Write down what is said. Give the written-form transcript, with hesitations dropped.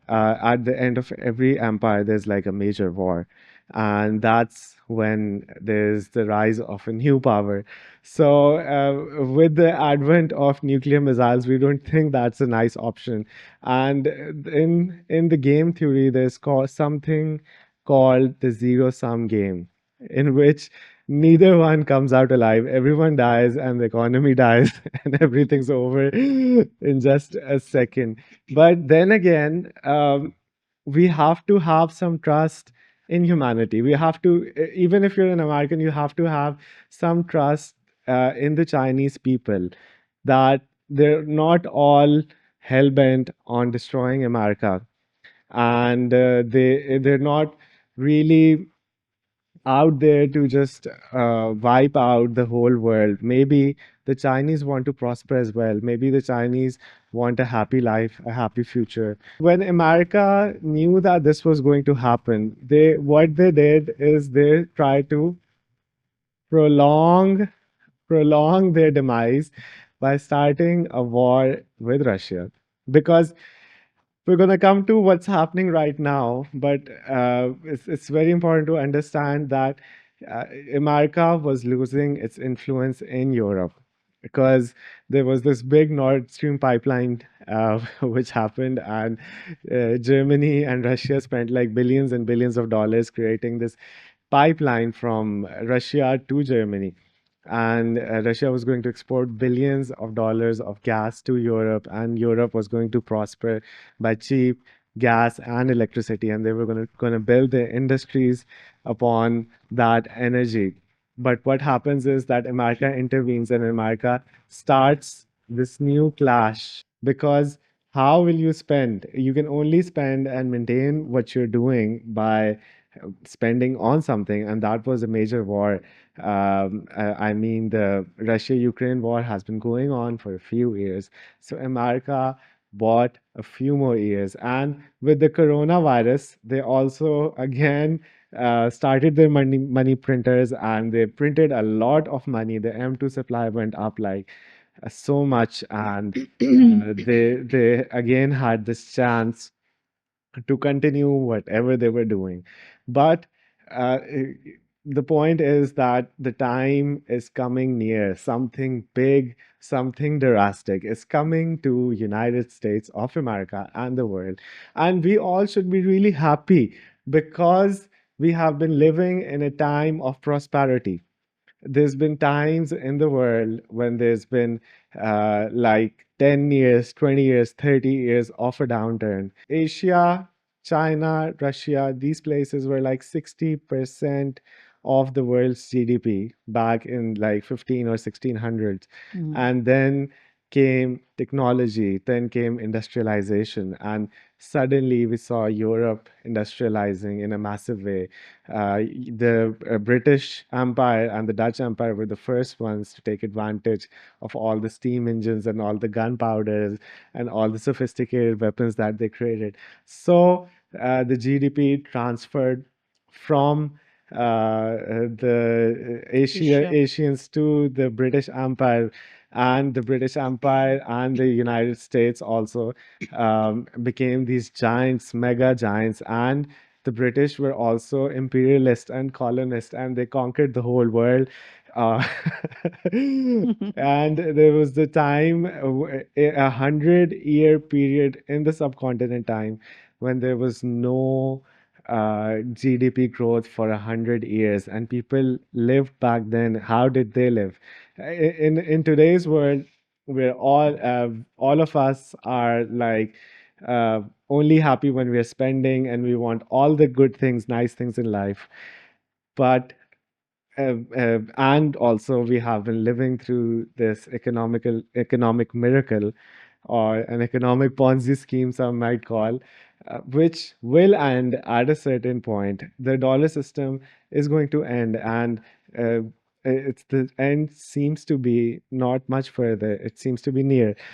at the end of every empire, there's like a major war. And that's when there's the rise of a new power. So, with the advent of nuclear missiles, we don't think that's a nice option. And in the game theory, there's something called the zero-sum game, in which neither one comes out alive. Everyone dies, and the economy dies, and everything's over in just a second. But then again, we have to have some trust in humanity. We have to, even if you're an American, you have to have some trust in the Chinese people that they're not all hell bent on destroying America, and they're not really out there to just wipe out the whole world. Maybe the Chinese want to prosper as well. Maybe the Chinese want a happy life, a happy future. When America knew that this was going to happen, they what they did is they tried to prolong prolong their demise by starting a war with Russia. Because we're going to come to what's happening right now, but it's very important to understand that uh, America was losing its influence in Europe because there was this big Nord Stream pipeline which happened, and Germany and Russia spent like billions and billions of dollars creating this pipeline from Russia to Germany. And Russia was going to export billions of dollars of gas to Europe, and Europe was going to prosper by cheap gas and electricity, and they were going to build their industries upon that energy. But what happens is that America intervenes, and America starts this new clash because how will you spend? You can only spend and maintain what you're doing by spending on something, and that was a major war. I mean, the Russia-Ukraine war has been going on for a few years, so America bought a few more years. And with the coronavirus, they also again started their money printers, and they printed a lot of money. The M2 supply went up like so much, and they again had this chance to continue whatever they were doing. But the point is that the time is coming near. Something big, something drastic is coming to United States of America and the world. And we all should be really happy because we have been living in a time of prosperity. There's been times in the world when there's been like 10 years, 20 years, 30 years of a downturn. Asia, China, Russia, these places were like 60% of the world's GDP back in like 15 or 1600s. And then came technology, then came industrialization, and suddenly we saw Europe industrializing in a massive way. The British Empire and the Dutch Empire were the first ones to take advantage of all the steam engines and all the gunpowders and all the sophisticated weapons that they created. So the GDP transferred from the Asia. Asians to the British Empire, and the British Empire and the United States also became these giants, mega giants, and the British were also imperialist and colonist, and they conquered the whole world. Uh, and there was the time, 100-year period in the subcontinent time when there was no GDP growth for 100 years, and people lived back then. How did they live? In today's world, where all of us are like uh, only happy when we are spending, and we want all the good things, nice things in life. But and also we have been living through this economic miracle, or an economic Ponzi scheme, some might call, which will end at a certain point. The dollar system is going to end, and it's the end seems to be not much further. It seems to be near.